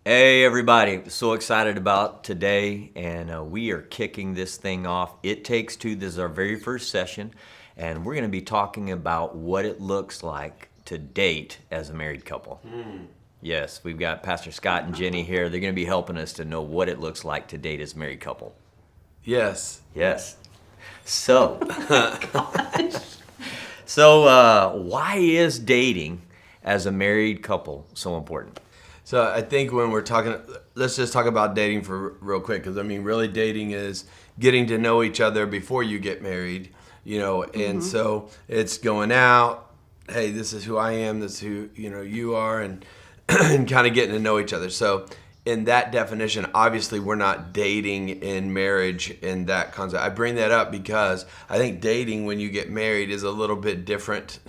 Hey everybody, so excited about today, and we are kicking this thing off. It Takes Two. This is our very first session, and we're going to be talking about what it looks like to date as a married couple. Yes, we've got Pastor Scott and Jenny here. They're going to be helping us to know what it looks like to date as a married couple. Yes. Yes. So, why is dating as a married couple so important? So I think when we're talking, let's just talk about dating for real quick, because I mean, really, dating is getting to know each other before you get married, and so it's going out. Hey, this is who I am. This is who you are, and and kind of getting to know each other. So in that definition, obviously, we're not dating in marriage in that concept. I bring that up because I think dating when you get married is a little bit different,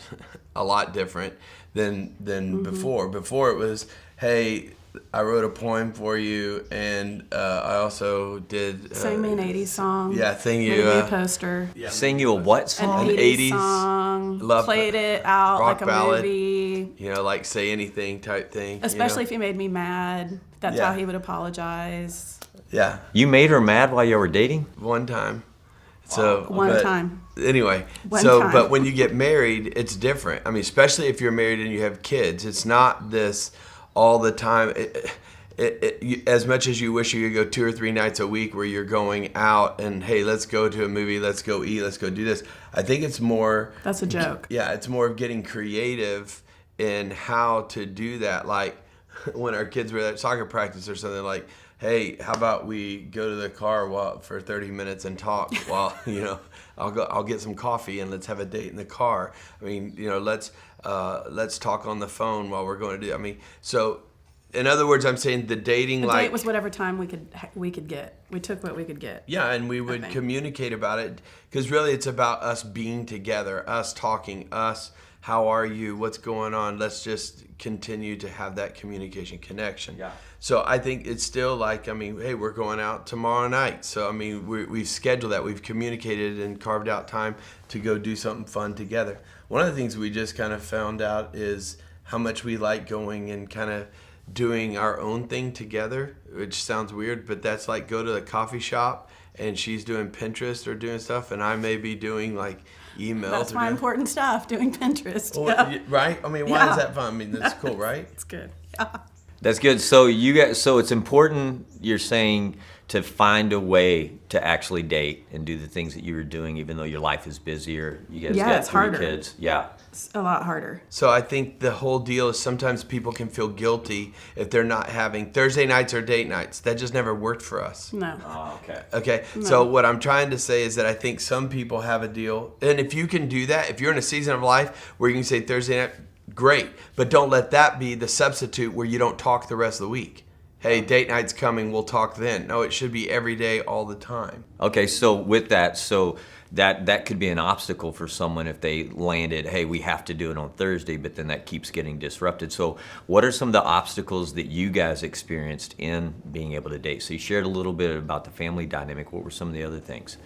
a lot different than before. Before it was, hey, I wrote a poem for you, and I also did Sang me an 80s song. Yeah, sing Made you me a poster. Sing you a what An song? 80s, 80s song. love- Played it out rock like a ballad. movie. like say anything type thing. Especially if he made me mad. That's Yeah. how he would apologize. Yeah, You made her mad while you were dating? one time. So One but time. Anyway, One so time. but when you get married, it's different. I mean, especially if you're married and you have kids, it's not this all the time. As much as you wish you could go 2 or 3 nights a week where you're going out and hey, let's go to a movie, let's go eat, let's go do this. I think it's more. That's a joke. Yeah, it's more of getting creative in how to do that. Like when our kids were at soccer practice or something, like, hey, how about we go to the car for 30 minutes and talk while I'll get some coffee and let's have a date in the car. I mean, let's talk on the phone while we're going to do. I mean, so in other words, I'm saying the dating The like date was whatever time we could get. We took what we could get. yeah, and we would think. communicate about it because really it's about us being together, us talking, us. How are you? What's going on? Let's just continue to have that communication connection. Yeah. So I think it's still like, I mean, hey, we're going out tomorrow night. So, I mean, we've scheduled that. We've communicated and carved out time to go do something fun together. One of the things we just kind of found out is how much we like going and kind of doing our own thing together, which sounds weird, but that's like go to the coffee shop and she's doing Pinterest or doing stuff and I may be doing like emails. That's my important stuff, doing Pinterest. Well, Yeah. right? I mean, why is Yeah. that fun? I mean, that's cool, right? It's good. Yeah. That's good. So it's important, you're saying, to find a way to actually date and do the things that you were doing, even though your life is busier. You guys Yeah, got it's 3 harder. kids. Yeah. It's a lot harder. So I think the whole deal is sometimes people can feel guilty if they're not having Thursday nights or date nights. That just never worked for us. No. Oh, okay. Okay, so what I'm trying to say is that I think some people have a deal, and if you can do that, if you're in a season of life where you can say Thursday night, great, but don't let that be the substitute where you don't talk the rest of the week. Hey, date night's coming, we'll talk then. No, it should be every day, all the time. Okay, so with that, that could be an obstacle for someone if they landed, hey, we have to do it on Thursday, but then that keeps getting disrupted. So what are some of the obstacles that you guys experienced in being able to date? So you shared a little bit about the family dynamic. What were some of the other things?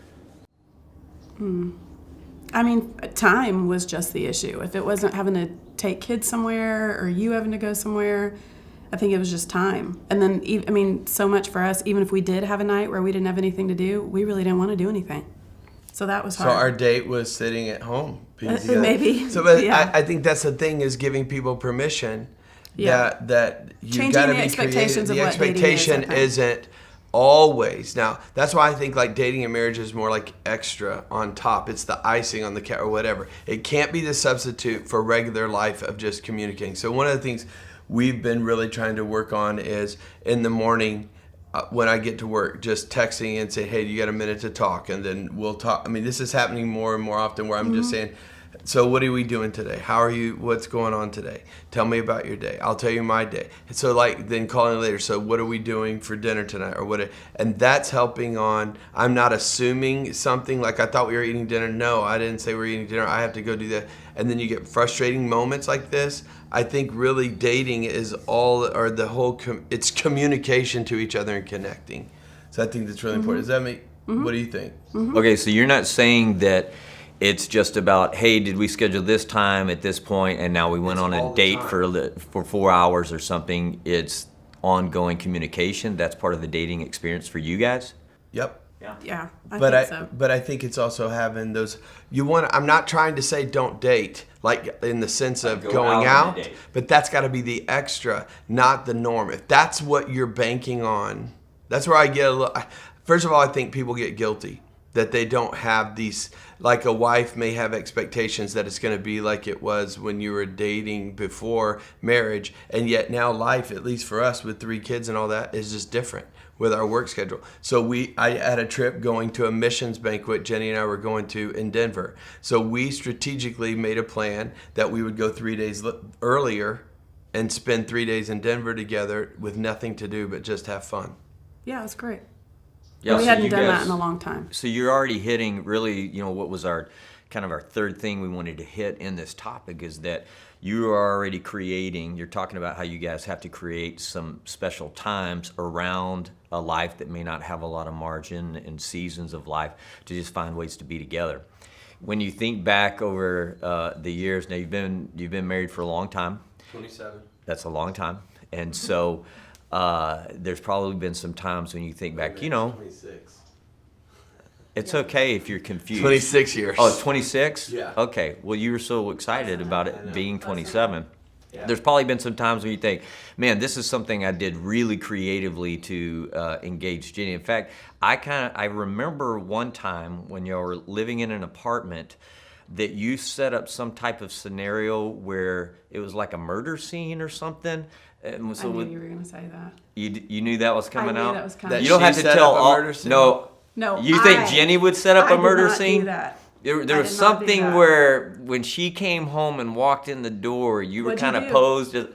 I mean, time was just the issue. If it wasn't having to take kids somewhere or you having to go somewhere, I think it was just time. And then, I mean, so much for us, even if we did have a night where we didn't have anything to do, we really didn't want to do anything. So that was So hard. our date was sitting at home. being together. Maybe. So, but Yeah. I think that's the thing is giving people permission Yeah. that you Changing got to the be expectations creative. of The what dating is, expectation I think. isn't always. Now, that's why I think like dating and marriage is more like extra on top. It's the icing on the cake or whatever. It can't be the substitute for regular life of just communicating. So one of the things we've been really trying to work on is in the morning when I get to work, just texting and say, hey, you got a minute to talk? And then we'll talk. I mean, this is happening more and more often where I'm just saying, so what are we doing today? How are you? What's going on today? Tell me about your day. I'll tell you my day. And so like then calling later. So what are we doing for dinner tonight? Or what? And that's helping on. I'm not assuming something like I thought we were eating dinner. No, I didn't say we're eating dinner. I have to go do that. And then you get frustrating moments like this. I think really dating is all or the whole. It's communication to each other and connecting. So I think that's really important. Does that make? What do you think? Okay, so you're not saying that it's just about, hey, did we schedule this time at this point and now we went It's on all a the date time. for 4 hours or something. It's ongoing communication. That's part of the dating experience for you guys. Yep. Yeah, I But think so. but I think it's also having those. I'm not trying to say don't date, like in the sense of go going out on a out, date. but that's got to be the extra, not the norm. If that's what you're banking on, that's where I get a little. First of all, I think people get guilty that they don't have these. Like a wife may have expectations that it's going to be like it was when you were dating before marriage, and yet now life, at least for us with 3 kids and all that, is just different with our work schedule. So I had a trip going to a missions banquet Jenny and I were going to in Denver. So we strategically made a plan that we would go 3 days earlier and spend 3 days in Denver together with nothing to do but just have fun. Yeah, it's great. Yeah, And we so hadn't you done that guys- in a long time. So you're already hitting really, what was our kind of our third thing we wanted to hit in this topic is that you are already creating, you're talking about how you guys have to create some special times around a life that may not have a lot of margin and seasons of life to just find ways to be together. When you think back over the years, now you've been married for a long time. 27. That's a long time. And so there's probably been some times when you think back, 26. it's okay if you're confused. 26 years. Oh, 26? Yeah. Okay. Well, you were so excited about I it know. being 27. Yeah. There's probably been some times when you think, man, this is something I did really creatively to engage Jenny. In fact, I remember one time when you were living in an apartment that you set up some type of scenario where it was like a murder scene or something. And so I knew with- you were going to say that. you knew that was coming knew out? that was coming. That You don't she have to set tell up a all. murder scene? No. No, You think I- Jenny would set up I a murder did not scene? Do that. There I was did not do something that. where when she came home and walked in the door, you were What'd you kind of do? posed as.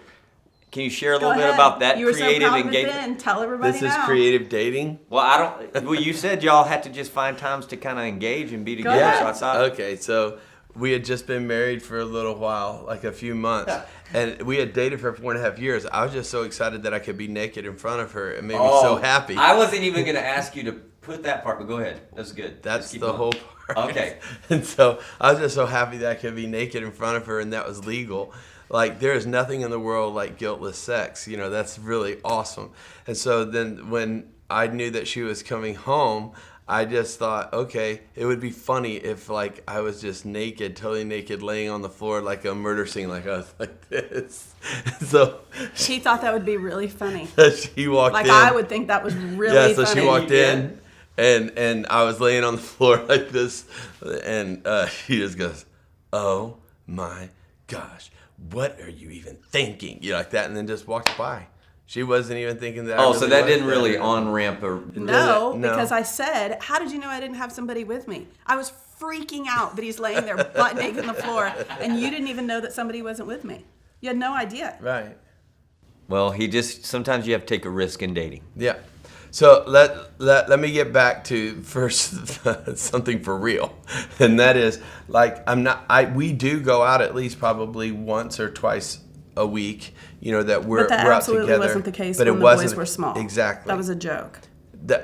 Can you share a Go little bit ahead. about that You were creative so proud of it engagement? then. Tell everybody This is now. creative dating. Well, I don't. Well, you said y'all had to just find times to kind of engage and be together. ahead. So I thought. Okay, so we had just been married for a little while, like a few months, and we had dated for 4.5 years. I was just so excited that I could be naked in front of her. It made me so happy. I wasn't even going to ask you to put that part, but go ahead. That's good. That's Just keep the going. whole part. Okay. And so I was just so happy that I could be naked in front of her, and that was legal. Like, there is nothing in the world like guiltless sex. That's really awesome. And so then when I knew that she was coming home, I just thought, okay, it would be funny if like I was just naked, totally naked, laying on the floor like a murder scene, like I was like this. So She thought that would be really funny. she walked Like in. I would think that was really Yeah, so funny. she walked You in, and I was laying on the floor like this, and she just goes, "Oh my gosh, what are you even thinking?" Like that, and then just walked by. She wasn't even thinking that. I Oh, so really that was didn't there. really on ramp or. No, No. because I said, how did you know I didn't have somebody with me? I was freaking out that he's laying there butt naked on the floor, and you didn't even know that somebody wasn't with me. You had no idea. Right. Well, sometimes you have to take a risk in dating. Yeah. So let me get back to first something for real, and that is like we do go out at least probably once or twice a week. That we're But that we're out absolutely together. wasn't the case but when it the wasn't boys were small. Exactly. That was a joke.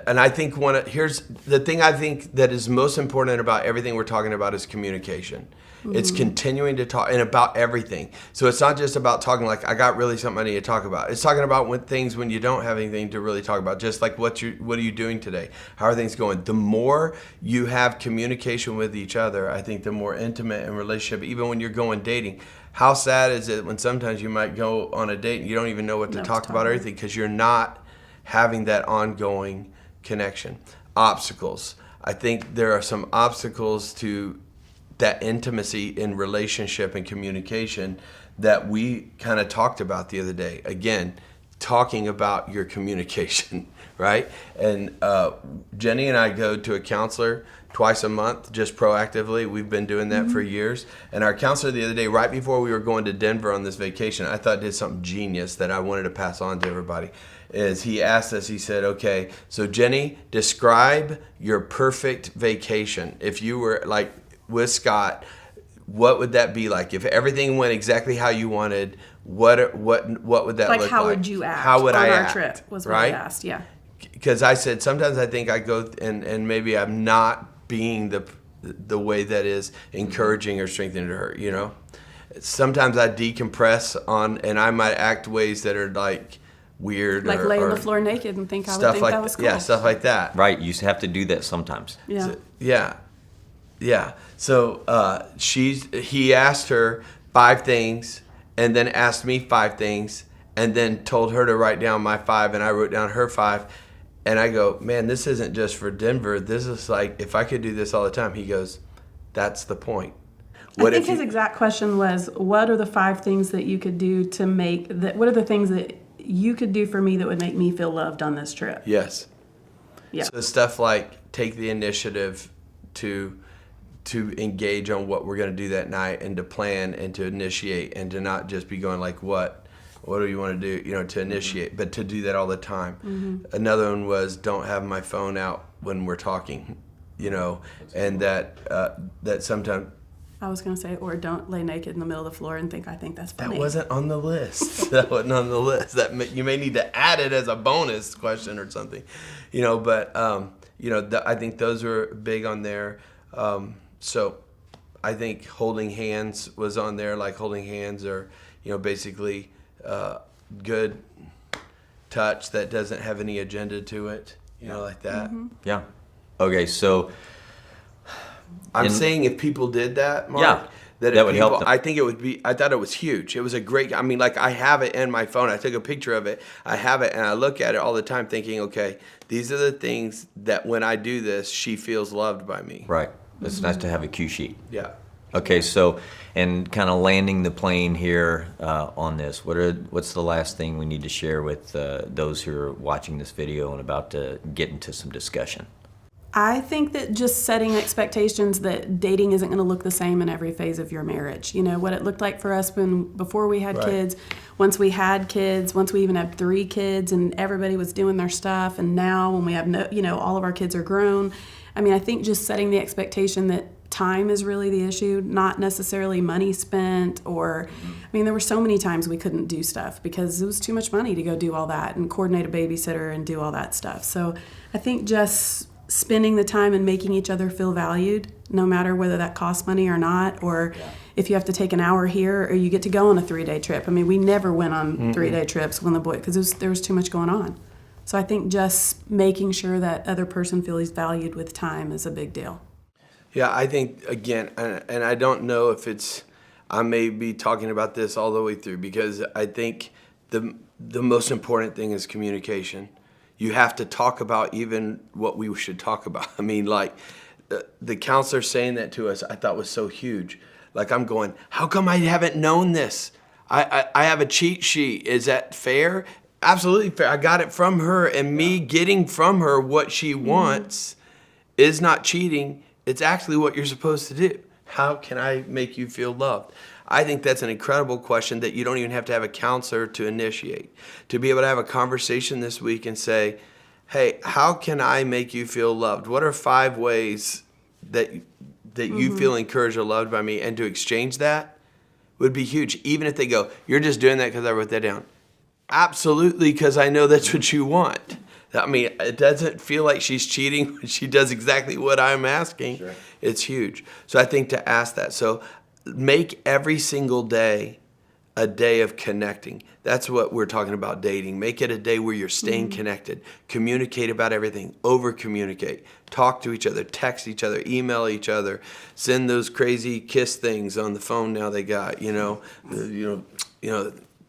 And I think here's the thing I think that is most important about everything we're talking about is communication. It's continuing to talk and about everything. So it's not just about talking like I got really something I need to talk about. It's talking about when you don't have anything to really talk about. Just like what are you doing today? How are things going? The more you have communication with each other, I think the more intimate and relationship. Even when you're going dating, how sad is it when sometimes you might go on a date and you don't even know what to talk about or anything because you're not having that ongoing connection. Obstacles. I think there are some obstacles to that intimacy in relationship and communication that we kind of talked about the other day. Again, talking about your communication, right? And Jenny and I go to a counselor twice a month, just proactively. We've been doing that for years. And our counselor the other day, right before we were going to Denver on this vacation, I thought did something genius that I wanted to pass on to everybody. Is he asked us, he said, okay, so Jenny, describe your perfect vacation. If you were like with Scott, what would that be like? If everything went exactly how you wanted, what would that Like, look like? how would you act How would on I our act? trip was what right? I asked, yeah. Because I said sometimes I think I go and maybe I'm not being the way that is encouraging or strengthening to her. Sometimes I decompress and I might act ways that are like weird. Like or, lay on or the floor naked and think I would stuff think like that was cool. Yeah, stuff like that. Right, you have to do that sometimes. Yeah. Yeah. So he asked her 5 things, and then asked me 5 things, and then told her to write down my 5, and I wrote down her 5. And I go, man, this isn't just for Denver. This is like, if I could do this all the time. He goes, that's the point. I think his exact question was, what are the 5 things that you could do to make that? What are the things that you could do for me that would make me feel loved on this trip? Yes. Yeah. So stuff like take the initiative to engage on what we're going to do that night, and to plan and to initiate, and to not just be going like, what do you want to do, to initiate, but to do that all the time. Mm-hmm. Another one was don't have my phone out when we're talking, and that sometimes. I was going to say, or don't lay naked in the middle of the floor and think I think that's funny. That wasn't on the list. That wasn't on the list. You may need to add it as a bonus question or something, but I think those were big on there. So I think holding hands was on there, like holding hands, or basically good touch that doesn't have any agenda to it, like that. Mm-hmm. Yeah. Okay, so I'm saying if people did that, Mark, Yeah, that would help them. I think it would be. I thought it was huge. It was a great. I mean, like I have it in my phone. I took a picture of it. I have it, and I look at it all the time, thinking, okay, these are the things that when I do this, she feels loved by me. right, it's nice to have a cue sheet. Yeah. Okay, so, and kind of landing the plane here on this, what's the last thing we need to share with those who are watching this video and about to get into some discussion? I think that just setting expectations that dating isn't going to look the same in every phase of your marriage. What it looked like for us before we had Right. kids, once we had kids, once we even had 3 kids and everybody was doing their stuff, and now when we have all of our kids are grown. I mean, I think just setting the expectation that time is really the issue, not necessarily money spent, or there were so many times we couldn't do stuff because it was too much money to go do all that and coordinate a babysitter and do all that stuff. So I think just spending the time and making each other feel valued, no matter whether that costs money or not, or if you have to take an hour here or you get to go on a 3-day trip. We never went on 3-day trips when the boy, because there was too much going on. So I think just making sure that other person feels valued with time is a big deal. Yeah, I think, again, and I don't know if I may be talking about this all the way through, because I think the most important thing is communication. You have to talk about even what we should talk about. The counselor saying that to us, I thought was so huge. Like, I'm going, how come I haven't known this? I have a cheat sheet. Is that fair? Absolutely fair. I got it from her, and me getting from her what she wants is not cheating. It's actually what you're supposed to do. How can I make you feel loved? I think that's an incredible question that you don't even have to have a counselor to initiate. To be able to have a conversation this week and say, hey, how can I make you feel loved? What are 5 ways that you feel encouraged or loved by me? And to exchange that would be huge. Even if they go, you're just doing that because I wrote that down. Absolutely, because I know that's what you want. It doesn't feel like she's cheating when she does exactly what I'm asking. Sure. It's huge. So I think to ask that. So make every single day a day of connecting. That's what we're talking about dating. Make it a day where you're staying connected. Communicate about everything. Over-communicate. Talk to each other. Text each other. Email each other. Send those crazy kiss things on the phone now they got,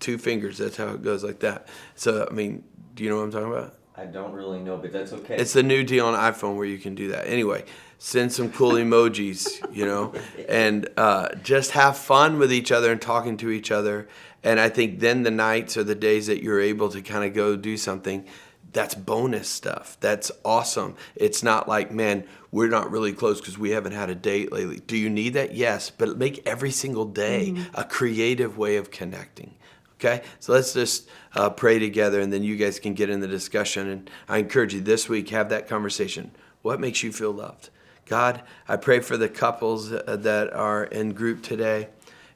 2 fingers. That's how it goes, like that. So, do you know what I'm talking about? I don't really know, but that's okay. It's the new deal on iPhone where you can do that. Anyway, send some cool emojis, and just have fun with each other and talking to each other. And I think then the nights or the days that you're able to kind of go do something, that's bonus stuff. That's awesome. It's not like, man, we're not really close because we haven't had a date lately. Do you need that? Yes, but make every single day a creative way of connecting. Okay, so let's just pray together, and then you guys can get in the discussion. And I encourage you this week, have that conversation. What makes you feel loved? God, I pray for the couples that are in group today.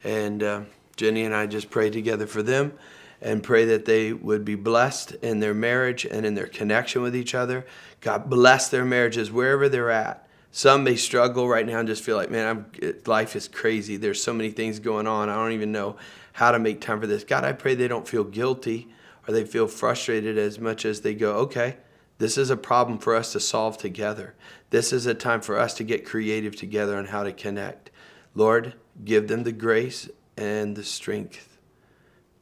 And Jenny and I just pray together for them and pray that they would be blessed in their marriage and in their connection with each other. God, bless their marriages wherever they're at. Some may struggle right now and just feel like, man, life is crazy. There's so many things going on. I don't even know how to make time for this. God, I pray they don't feel guilty or they feel frustrated as much as they go, okay, this is a problem for us to solve together. This is a time for us to get creative together on how to connect. Lord, give them the grace and the strength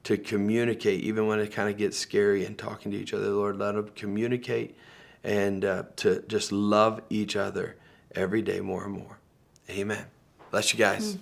to communicate, even when it kind of gets scary and talking to each other. Lord, let them communicate and to just love each other every day more and more. Amen. Bless you guys.